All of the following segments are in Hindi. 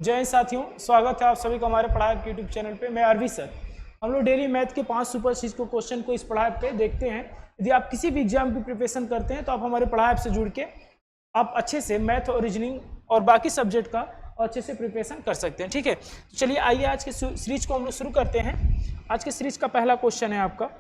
जय हिंद साथियों, स्वागत है आप सभी का हमारे पढ़ाई के यूट्यूब चैनल पे। मैं अरवी सर। हम लोग डेली मैथ के 5 सुपर सीरीज को क्वेश्चन को इस पढ़ाई पे देखते हैं। यदि आप किसी भी एग्जाम की प्रिपरेशन करते हैं तो आप हमारे पढ़ाई से जुड़ के आप अच्छे से मैथ और रीजनिंग और बाकी सब्जेक्ट का अच्छे से प्रिपरेशन कर सकते हैं। ठीक है, तो चलिए आइए आज के सीरीज को हम लोग शुरू करते हैं। आज के सीरीज का पहला क्वेश्चन है आपका,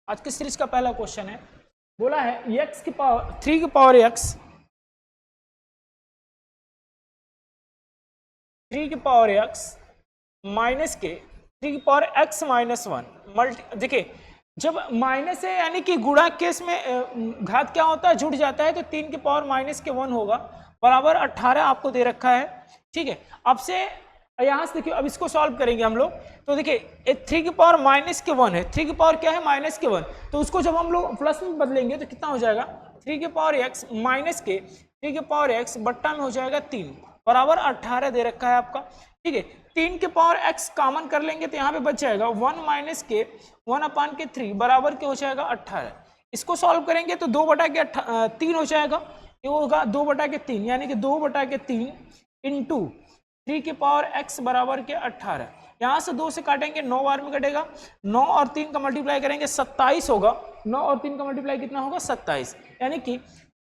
आज के सीरीज का पहला क्वेश्चन है, बोला है x की पावर 3 की पावर x 3 की पावर x माइनस के 3 की पावर x माइनस 1 मल्टी। देखिए जब माइनस है यानी कि गुणा केस में घात क्या होता है, जुड़ जाता है, तो 3 की पावर माइनस के 1 होगा बराबर 18 आपको दे रखा है। ठीक है, अब से यहाँ से देखिए, अब इसको सॉल्व करेंगे हम लोग। तो देखिए 3 की पावर माइनस के 1 है, 3 की पावर क्या है माइनस के 1, तो उसको जब हम लोग प्लस में बदलेंगे तो कितना हो जाएगा 3 की पावर x माइनस के 3 की पावर x बट्टा में हो जाएगा 3 बराबर 18 दे रखा है आपका। ठीक है, 3 के पावर x कॉमन कर लेंगे तो यहाँ पे बच जाएगा 1 माइनस के 1/3 बराबर के हो जाएगा 18। इसको सॉल्व करेंगे तो 2/3 हो जाएगा, ये होगा 2/3 यानी कि 2/3 इंटू 3 की पावर x बराबर के 18। यहाँ से 2 से काटेंगे 9 बार में कटेगा, 9 और 3 का मल्टीप्लाई करेंगे 27 होगा, 9 और 3 का मल्टीप्लाई कितना होगा 27, यानी कि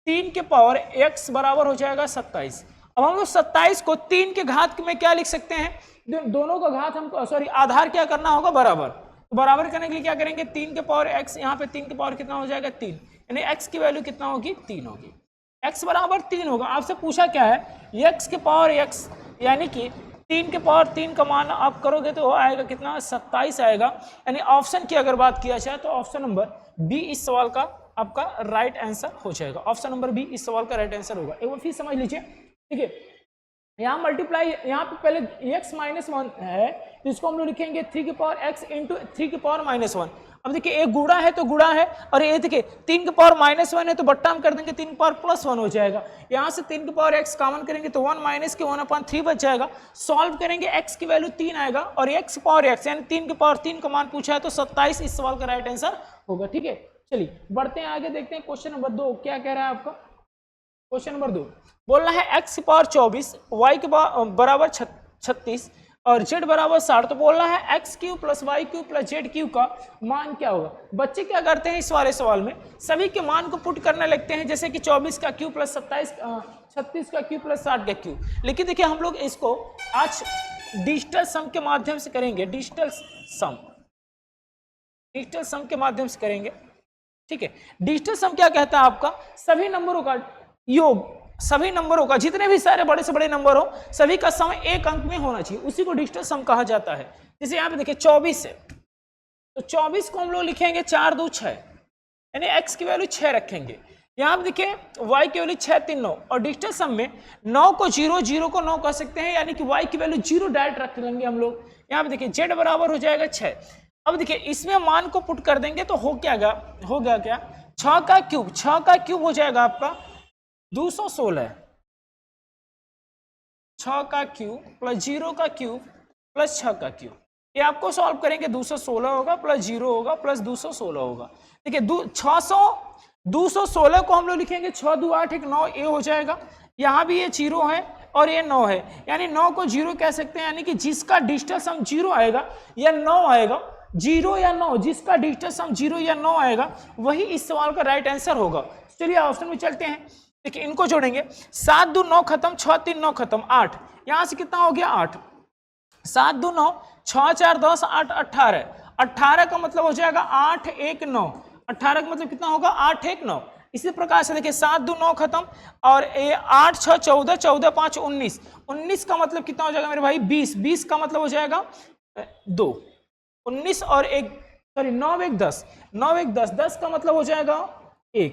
3 के पावर x बराबर हो जाएगा 27। अब हम लोग 27 को 3 के घात में क्या लिख सकते हैं, दोनों का घात हमको सॉरी आधार क्या करना होगा बराबर, तो बराबर करने के लिए क्या करेंगे 3 के पावर x, यहाँ पे 3 के पावर कितना हो जाएगा 3, यानी x की वैल्यू कितना होगी 3 होगी, x बराबर 3 होगा। आपसे पूछा क्या है x के पावर x यानी कि 3 के पावर 3 का मान आप करोगे तो आएगा कितना 27 आएगा, यानी ऑप्शन की अगर बात किया जाए तो ऑप्शन नंबर बी इस सवाल का आपका राइट आंसर हो जाएगा। ऑप्शन नंबर बी इस सवाल का राइट आंसर होगा। एक बार फिर समझ लीजिए। ठीक है, यहाँ मल्टीप्लाई, यहाँ पे पहले x माइनस 1 है तो इसको हम लोग लिखेंगे 3 की पावर x इंटू 3 की पावर माइनस 1। अब देखिए एक गुणा है तो गुणा है, और ये देखिए 3 की पावर माइनस 1 है तो बट्टा हम कर देंगे 3 की पावर प्लस 1 हो जाएगा। यहाँ से 3 की पावर x कॉमन करेंगे तो 1 माइनस के 1/3 बच जाएगा। सॉल्व करेंगे x की वैल्यू 3 आएगा और x पावर x यानी 3 की पावर 3 का मान पूछा है तो 27 इस सवाल का राइट आंसर होगा। ठीक है, चलिए बढ़ते हैं आगे, देखते हैं क्वेश्चन नंबर 2 क्या कह रहा है आपका। क्वेश्चन नंबर 2 बोल रहा है x की पावर 24 y के बराबर 36 और z बराबर 60, तो बोल रहा है x q plus y q plus z q का मान क्या होगा। बच्चे क्या करते हैं इस वाले सवाल में सभी के मान को पुट करने लगते हैं, जैसे कि 24 का क्यू प्लस 36 का क्यू प्लस 60 का क्यू। लेकिन देखिए हम लोग इसको आज डिजिटल सम के माध्यम से करेंगे, डिजिटल सम के माध्यम से करेंगे। ठीक है, डिजिटल सम क्या कहता है आपका, सभी नंबरों का योग, सभी नंबरों का जितने भी सारे बड़े से बड़े नंबर हो सभी का सम एक अंक में होना चाहिए, उसी को डिजिटल सम कहा जाता है। जैसे यहाँ पे देखिए 24 है तो 24 को हम लोग लिखेंगे 4 2 6, यानी x की वैल्यू 6 रखेंगे। यहाँ पे देखिए y की वैल्यू 6 3 9, और डिजिटल सम में 9 को 0 0 को 9 कह सकते हैं, यानी कि y की वैल्यू 0 डायरेक्ट रख लेंगे हम लोग। यहाँ पे देखिए z बराबर हो जाएगा 6। अब देखिए इसमें मान को पुट कर देंगे तो हो गया क्या 6 का क्यूब हो जाएगा आपका 216, 6 का क्यूब प्लस 0 का क्यूब प्लस 6 का क्यूब, ये आपको सॉल्व करेंगे 216 होगा प्लस 0 होगा प्लस 216 होगा। देखिए 216 को हम लोग लिखेंगे 6 2 8 1 9, ये हो जाएगा। यहाँ भी ये 0 है और ये 9 है, यानी 9 को 0 कह सकते हैं, यानी कि जिसका डिजिटल सम 0 आएगा या 9 आएगा, 0 या 9, जिसका डिजिटल सम 0 या 9 आएगा वही इस सवाल का राइट आंसर होगा। चलिए ऑप्शन में चलते हैं। देखिए इनको जोड़ेंगे, 7 2 9 खत्म, 6 3 9 खत्म, 8, यहां से कितना हो गया 8, 7 2 9, 6 4 10 8 18, 18 का मतलब हो जाएगा 8 1 9, 18 का मतलब कितना होगा 8 1 9। इसी प्रकार से देखिए 7 2 9 खत्म और 8 6 14, 14 5 19, 19 का मतलब कितना हो जाएगा मेरे भाई 20, 20 का मतलब हो जाएगा 2, 19 और 1 सॉरी 9 1 10, 9 1 10, 10 का मतलब हो जाएगा 1।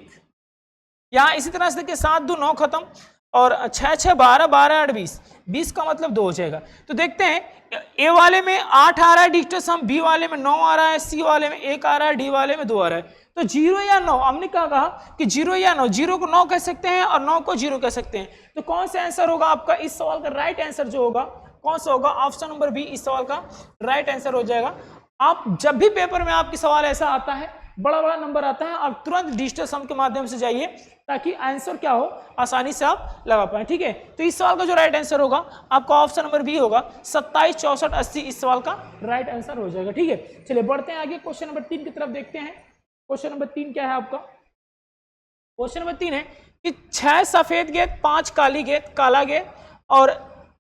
यहाँ इसी तरह से देखिए 7 2 9 खत्म और 6 6 12, 12 8 20, 20 का मतलब 2 हो जाएगा। तो देखते हैं ए वाले में 8 आ रहा है डिजिटल सम, बी वाले में 9 आ रहा है, सी वाले में 1 आ रहा है, डी वाले में 2 आ रहा है। तो 0 या 9, हमने क्या कहा कि 0 या 9, 0 को 9 कह सकते हैं और 9 को 0 कह सकते हैं। तो कौन सा आंसर होगा आपका इस सवाल का राइट आंसर जो होगा कौन सा होगा, ऑप्शन नंबर बी इस सवाल का राइट आंसर हो जाएगा। आप जब भी पेपर में आपके सवाल ऐसा आता है, बड़ा बड़ा नंबर आता है, आप तुरंत डिजिटल सम के माध्यम से जाइए ताकि आंसर क्या हो, आसानी से आप लगा पाए। ठीक है, तो इस सवाल का जो राइट आंसर होगा आपका ऑप्शन नंबर बी होगा, 27, 64, 80 इस सवाल का राइट आंसर हो जाएगा। ठीक है, चलिए बढ़ते हैं आगे, क्वेश्चन नंबर 3 की तरफ देखते हैं। क्वेश्चन नंबर 3 क्या है आपका? क्वेश्चन नंबर 3 है कि 6 सफेद गेंद, 5 काली गेंद, काला गेंद और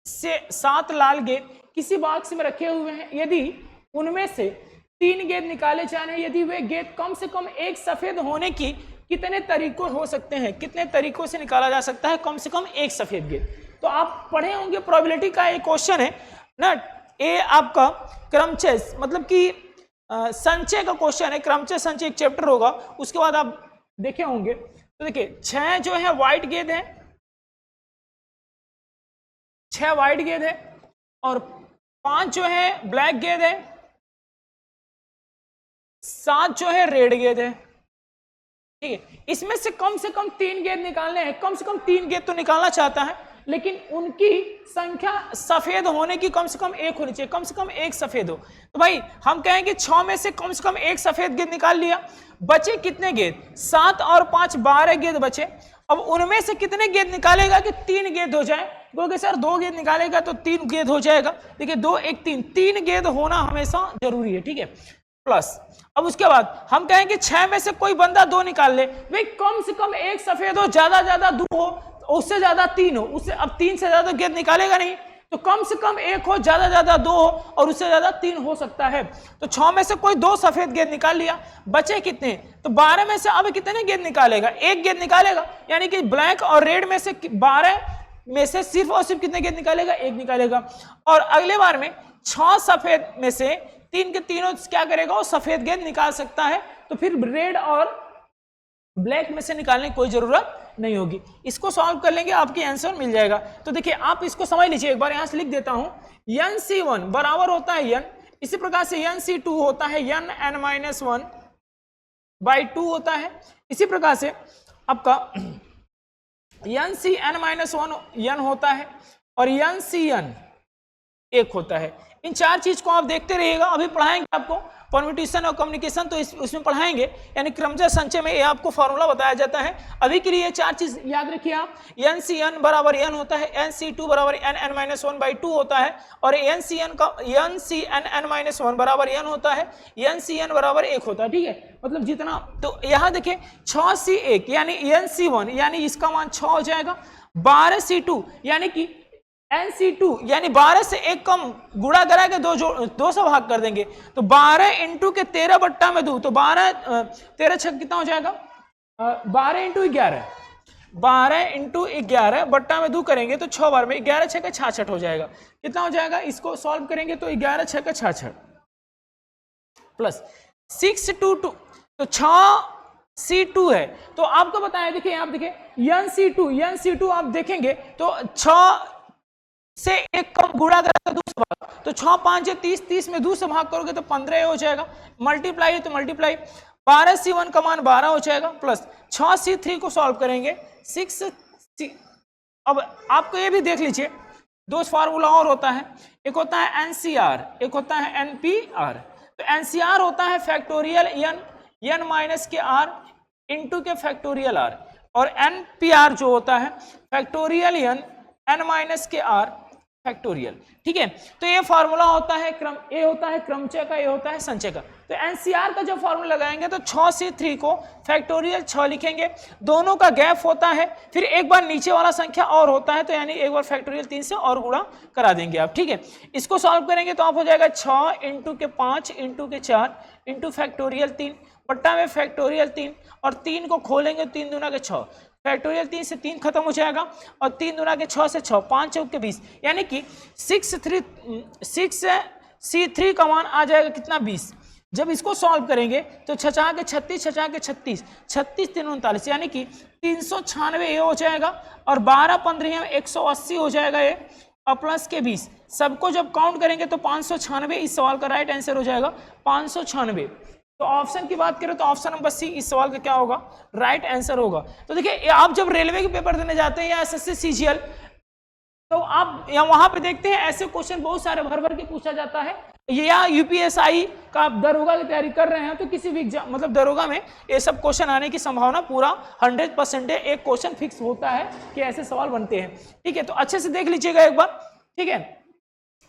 7 लाल गेंद किसी बॉक्स में रखे हुए हैं। यदि उनमें से 3 गेंद निकाले जाने, यदि वे गेंद कम से कम एक सफेद होने की कितने तरीकों हो सकते हैं, कितने तरीकों से निकाला जा सकता है कम से कम एक सफेद गेंद। तो आप पढ़े होंगे, प्रोबेबिलिटी का एक क्वेश्चन है ना, ये आपका क्रमचय मतलब कि संचय का क्वेश्चन है, क्रमचय संचय एक चैप्टर होगा, उसके बाद आप देखे होंगे। तो देखिए 6 जो है व्हाइट गेंद है, 6 व्हाइट गेंद है और 5 जो है ब्लैक गेंद है, 7 जो है रेड गेंद है। ठीक है, इसमें से कम 3 गेंद निकालने हैं, कम से कम 3 गेंद तो निकालना चाहता है, लेकिन उनकी संख्या सफेद होने की कम से कम एक होनी चाहिए, कम से कम एक सफेद हो। तो भाई हम कहेंगे 6 में से कम एक सफेद गेंद निकाल लिया, बचे कितने गेंद? 7 और 5 12 गेंद बचे। अब उनमें से कितने गेंद निकालेगा कि 3 गेंद हो जाए? बोलोगे सर 2 गेंद निकालेगा तो 3 गेंद हो जाएगा। देखिए 2 1 3 गेंद होना हमेशा जरूरी है। ठीक है, प्लस अब उसके बाद हम कहेंगे 6 में से कोई बंदा 2 निकाल ले, भाई कम से कम एक सफेद हो, ज्यादा 2 हो, उससे ज्यादा 3 हो, उससे अब 3 से ज्यादा गेंद निकालेगा नहीं, तो कम से कम 1 हो, ज्यादा 2 हो और उससे ज्यादा 3 हो सकता है। तो 6 में से कोई 2 सफेद गेंद निकाल लिया, बचे कितने? तो 12 में से अब कितने गेंद निकालेगा? 1 गेंद निकालेगा, यानी कि ब्लैक और रेड में से 12 में से सिर्फ और सिर्फ कितने गेंद निकालेगा? 1 निकालेगा। और अगले बार में 6 सफेद में से 3 के तीनों क्या करेगा? वो सफेद गेंद निकाल सकता है, तो फिर रेड और ब्लैक में से निकालने की कोई जरूरत नहीं होगी। इसको सॉल्व कर लेंगे, आपकी आंसर मिल जाएगा। तो देखिए आप इसको समझ लीजिए, एक बार यहां से लिख देता हूं, NC1 बराबर होता है n, इसी प्रकार से NC2 होता है n(n-1)/2 होता है। इसी प्रकार से आपका NCn-1 n होता है और NCn 1 होता है। इन 4 चीज को आप देखते रहिएगा, अभी पढ़ाएंगे आपको परम्यूटेशन और कम्युनिकेशन, तो उसमें पढ़ाएंगे, यानी क्रमचय संचय में ये आपको फॉर्मूला बताया जाता है। अभी के लिए 4 चीज याद रखिए आप, NCn बराबर n होता है, NC2 बराबर n(n-1)/2 होता है और NCn(n-1) बराबर n होता है, NCn बराबर 1 होता है। ठीक है, मतलब जितना, तो यहाँ देखिए 6C1 यानी NC1 यानी इसका मान 6 हो जाएगा, 12C2 यानी कि NC2 यानी 12 से 1 कम गुणा करा के 2 से भाग कर देंगे, तो 12 इंटू के 13/2, तो 13 छक कितना हो जाएगा? 12 इंटू 11, 12 इंटू 11/2 करेंगे तो 6 बार में 11 छक 66 हो जाएगा। कितना हो जाएगा? इसको सॉल्व करेंगे तो 11 छक 66 प्लस 6 2 2, तो 6C2 है। तो आपको बताया, देखिए आप देखिए NC2 आप देखेंगे तो 6 से 1 कम गुणा करेगा 2 से भाग, तो 6 5 30, 30 में 2 से भाग करोगे तो 15 हो जाएगा, मल्टीप्लाई है तो मल्टीप्लाई, 12C1 का मान 12 हो जाएगा, प्लस 6C3 को सॉल्व करेंगे 6C। अब आपको ये भी देख लीजिए, 2 फार्मूला और होता है, एक होता है NCR, एक होता है NPR। तो NCR होता है फैक्टोरियल n माइनस के r इंटू के फैक्टोरियल r, और NPR जो होता है फैक्टोरियल n माइनस के r फैक्टोरियल। ठीक है, तो ये फार्मूला होता है ये होता है क्रमचय का, ये होता है संचय का। तो NCR का जब फार्मूला लगाएंगे तो 6C3 को फैक्टोरियल 6 लिखेंगे, दोनों का गैप होता है, फिर एक बार नीचे वाला संख्या और होता है, तो यानी एक बार फैक्टोरियल 3 से और गुणा करा देंगे आप। ठीक है, इसको सॉल्व करेंगे तो आप हो जाएगा 6 इंटू के 5 इंटू के 4 इंटू फैक्टोरियल 3 बट्टा में फैक्टोरियल 3, और 3 को खोलेंगे 3 दूना के 6, फैक्टोरियल 3 से 3 खत्म हो जाएगा, और 3 दूना के 6 से 6, 5 चौक के 20, यानी कि 6C3 का मान आ जाएगा कितना? 20। जब इसको सॉल्व करेंगे तो 6 के 36, 6 के 36, 36 3 39, यानी कि 396 ये हो जाएगा, और 12 15 180 हो जाएगा ये, और प्लस के 20, सबको जब काउंट करेंगे तो 596 इस सवाल का राइट आंसर हो जाएगा, 596। तो ऑप्शन की बात करें तो ऑप्शन नंबर सी इस सवाल का क्या होगा? राइट आंसर होगा। तो देखिए आप जब रेलवे के पेपर देने जाते हैं या SSC CGL, तो आप वहां पे देखते हैं ऐसे क्वेश्चन बहुत सारे भर भर के पूछा जाता है, या यूपीएसआई का आप दरोगा की तैयारी कर रहे हैं तो किसी भी एग्जाम मतलब दरोगा में ये सब क्वेश्चन आने की संभावना पूरा 100% है। एक क्वेश्चन फिक्स होता है कि ऐसे सवाल बनते हैं। ठीक है, तो अच्छे से देख लीजिएगा एक बार। ठीक है,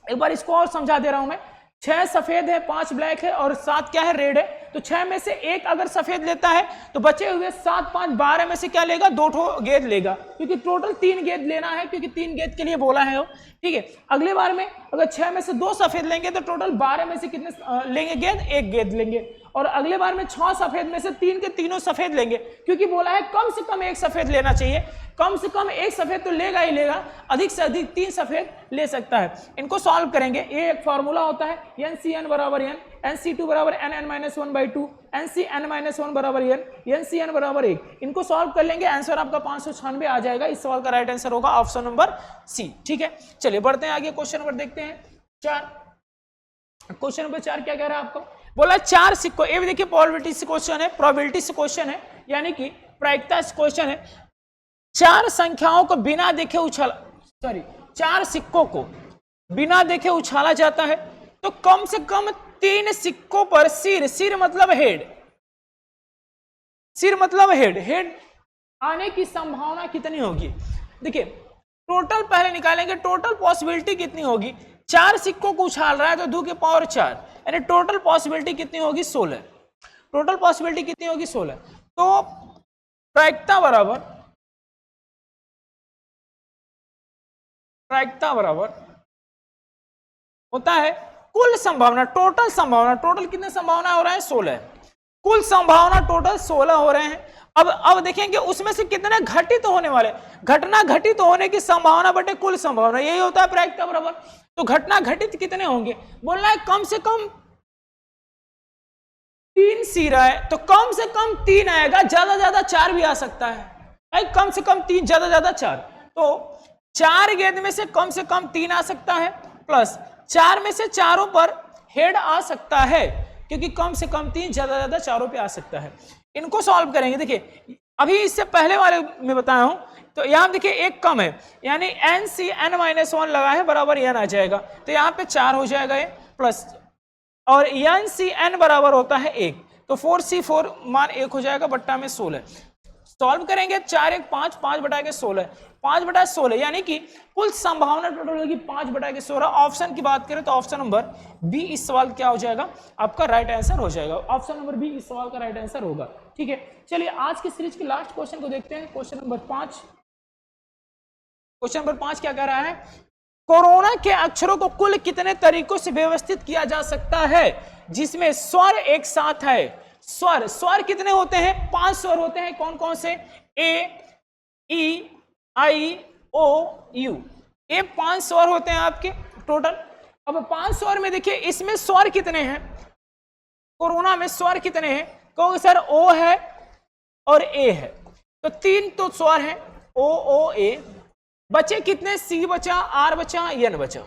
एक बार इसको और समझा दे रहा हूं मैं। 6 सफेद है, 5 ब्लैक है और 7 क्या है, रेड है। तो 6 में से एक अगर सफेद लेता है तो बचे हुए 7 5 12 में से क्या लेगा, 2 गेंद लेगा, क्योंकि टोटल 3 गेंद लेना है, क्योंकि 3 गेंद के लिए बोला है वो। ठीक है, अगले बार में अगर 6 में से 2 सफेद लेंगे तो टोटल 12 में से कितने लेंगे गेंद, 1 गेंद लेंगे। और अगले बार में 6 सफेद में से 3 के तीनों सफेद लेंगे, क्योंकि बोला है कम से कम 1 सफेद लेना चाहिए। कम से कम 1 सफेद तो लेगा ही लेगा, अधिक से अधिक 3 सफेद ले सकता है। इनको सॉल्व करेंगे। ये एक फॉर्मूला होता है NCN बराबर n, NC2 बराबर nn-1/2, NCn-1 बराबर n, NCn बराबर 1। इनको सॉल्व कर लेंगे, आंसर आपका 596 आ जाएगा। इस सवाल का राइट आंसर होगा ऑप्शन नंबर सी। ठीक है, चलिए बढ़ते हैं आगे। क्वेश्चन नंबर देखते हैं 4। क्वेश्चन नंबर 4 क्या कह रहा है आपको, बोला 4 सिक्कों, ये भी देखिए प्रोबेबिलिटी से क्वेश्चन है, प्रोबेबिलिटी से क्वेश्चन है, यानी कि प्रायिकता से क्वेश्चन है। 4 संख्याओं को बिना देखे उछाला, 4 सिक्कों को बिना देखे उछाला जाता है तो कम से कम 3 सिक्कों पर सिर मतलब हेड, सिर मतलब हेड आने की संभावना कितनी होगी। देखिए टोटल पहले निकालेंगे, टोटल पॉसिबिलिटी कितनी होगी। 4 सिक्कों को उछाल रहा है तो 2 की पावर 4, यानी टोटल पॉसिबिलिटी कितनी होगी, 16। टोटल पॉसिबिलिटी कितनी होगी, 16। तो प्रायिकता बराबर होता है कुल संभावना, टोटल कितने संभावना हो रहा है, 16। कुल संभावना टोटल 16 हो रहे हैं। अब देखेंगे उसमें से कितने घटित होने वाले, घटना घटित होने की संभावना बटे कुल संभावना, यही होता है प्रायिकता बराबर। तो घटना घटित कितने होंगे, बोलना है कम से कम 3 सिर है, तो कम से कम 3 आएगा, ज्यादा 4 भी आ सकता है। कम से कम 3, ज्यादा 4। तो 4 गेंद में से कम 3 आ सकता है, प्लस 4 में से चारों पर हेड आ सकता है, क्योंकि कम से कम 3, ज्यादा चारों पे आ सकता है। इनको सॉल्व करेंगे। देखिए अभी इससे पहले वाले में बताया हूं, तो यहां देखिए एक कम है, यानी NCn-1 लगा है बराबर n आ जाएगा, तो यहां पे 4 हो जाएगा ये, प्लस और NCn बराबर होता है 1, तो 4C4 मान 1 हो जाएगा, बट्टा में 16। सॉल्व करेंगे 4 1 5, 5 बटा के 16, 5 बटा 16, यानी कि कुल संभावना टोटल होगी 5 बटा के 16। ऑप्शन की बात करें तो ऑप्शन नंबर बी इस सवाल क्या हो जाएगा, आपका राइट आंसर हो जाएगा। ऑप्शन नंबर बी इस सवाल का राइट आंसर होगा। ठीक है, चलिए आज की सीरीज के लास्ट क्वेश्चन को देखते हैं। क्वेश्चन नंबर 5 क्या कह रहा है, कोरोना के अक्षरों को कुल कितने तरीकों से व्यवस्थित किया जा सकता है जिसमें स्वर एक साथ है। स्वर कितने होते हैं, 5 स्वर होते हैं। कौन कौन से, ए, ई, आई, ओ, यू, ये 5 स्वर होते हैं आपके टोटल। अब 5 स्वर में देखिए इसमें स्वर कितने हैं, कोरोना में स्वर कितने हैं, कहोगे सर ओ है और ए है, तो 3 तो स्वर हैं, ओ ए। बचे कितने, सी बचा, आर बचा, एन बचा।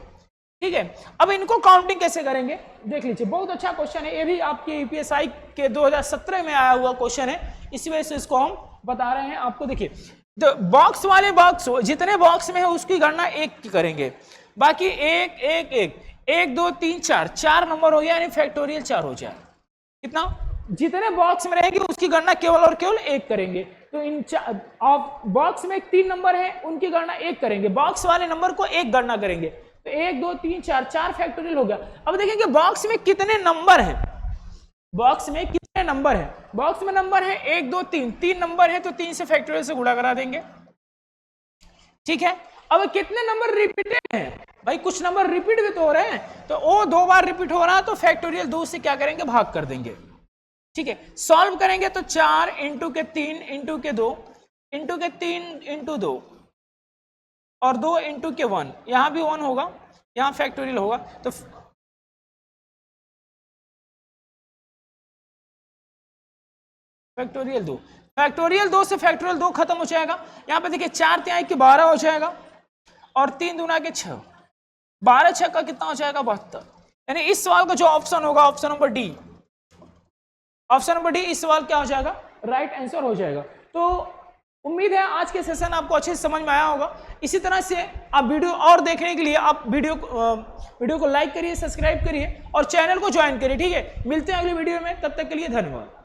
ठीक है, अब इनको काउंटिंग कैसे करेंगे देख लीजिए, बहुत अच्छा क्वेश्चन है, ये भी आपके यूपीएसआई के 2017 में आया हुआ क्वेश्चन है, इसी वजह से इसको हम बता रहे हैं आपको। देखिए तो बॉक्स वाले बॉक्स जितने बॉक्स में है उसकी गणना 1 की करेंगे, बाकी 1 1 1 1 2 3 4 नंबर हो गया, यानी फैक्टोरियल 4 हो जाए। कितना, जितने बॉक्स में रहेगी उसकी गणना केवल और केवल 1 करेंगे। तो इन बॉक्स में 3 नंबर है, उनकी गणना 1 करेंगे, बॉक्स वाले नंबर को 1 गणना करेंगे, तो 1 2 3 4 फैक्टोरियल हो गया। अब देखेंगे बॉक्स में कितने नंबर हैं, बॉक्स में कितने नंबर हैं, बॉक्स में नंबर है 1 2 3 नंबर है, तो 3 से फैक्टोरियल से गुणा करा देंगे। ठीक है, अब कितने नंबर रिपीटेड हैं, भाई कुछ नंबर रिपीट भी तो हो रहे हैं, तो ओ 2 बार रिपीट हो रहा है, तो फैक्टोरियल 2 से क्या करेंगे, भाग कर देंगे। ठीक है, सॉल्व करेंगे तो 4 इंटू के 3 इंटू के 2 इंटू के 3 इंटू 2 और 2 इंटू के 1, यहां भी 1 होगा, यहां फैक्टोरियल होगा, तो फैक्टोरियल 2 से फैक्टोरियल 2 खत्म हो जाएगा। यहां पे देखिए 4 तिहाई के 12 हो जाएगा, और 3 दूना के 6, 12 6 का कितना हो जाएगा, 72। यानी इस सवाल का जो ऑप्शन होगा, ऑप्शन नंबर डी, इस सवाल क्या हो जाएगा, राइट आंसर हो जाएगा। तो उम्मीद है आज के सेशन आपको अच्छे से समझ में आया होगा। इसी तरह से आप वीडियो और देखने के लिए आप वीडियो को लाइक करिए, सब्सक्राइब करिए और चैनल को ज्वाइन करिए। ठीक है, मिलते हैं अगली वीडियो में, तब तक के लिए धन्यवाद।